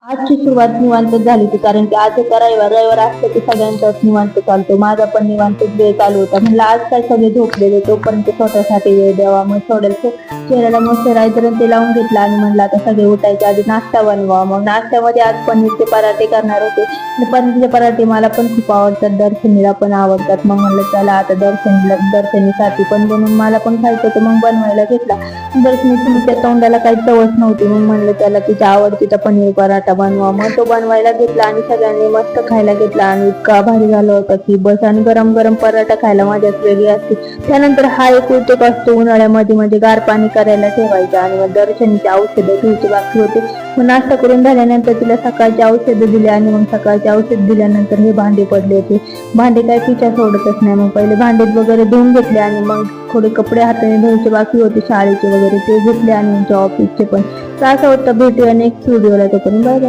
आजची सुरुवात निवांत झाली होती, कारण की आज होता रविवार असतं की सगळ्यांचाच निवांत चालतो. माझा पण निवांत वेळ चालू होता. म्हणलं आज काय सगळे झोपलेले, तोपर्यंत स्वतःसाठी वेळ द्यावा. मग थोडंसं चेहऱ्याला मॉइश्चरायझर ते लावून घेतलं आणि म्हणलं आता सगळे उठायच्या आधी नाश्ता बनवा. मग नाश्त्यामध्ये आज पनीरचे पराठे करणार होते. आणि पनीरचे पराठे मला पण खूप आवडतात, दर्शनीला पण आवडतात. मग म्हणलं चला आता दर्शनीसाठी पण बनवून मला पण खायचं होतं, मग बनवायला घेतला. दर्शनी तिच्या तोंडाला काही चवच नव्हती. मग म्हणलं त्याला तिच्या आवडतीचा पनीर पराठा बनवा. मग तो बनवायला घेतला आणि सगळ्यांनी मस्त खायला घेतला आणि इतका भारी झालं होतं की बस. आणि गरम गरम पराठा खायला मजाच वेगळी असते. त्यानंतर हा एक उद्योग असतो उन्हाळ्यामध्ये, म्हणजे गार पाणी करायला ठेवायचं. आणि मग दर्शनीचे औषधं घ्यायचे बाकी होते. मग नाश्ता करून झाल्यानंतर तिला सकाळचे औषधं दिले आणि मग सकाळचे औषध दिल्यानंतर हे भांडे पडले होते. भांडे काय पिछा सोडतच नाही. मग पहिले भांडे वगैरे धुवून घेतले आणि मग थोडे कपडे हाताने धुवायचे बाकी होते शाळेचे वगैरे, ते घेतले आणि ऑफिसचे पण. तर असं होतं. भेटूया नेक्स्ट व्हिडिओला, तोपर्यंत बाय बाय.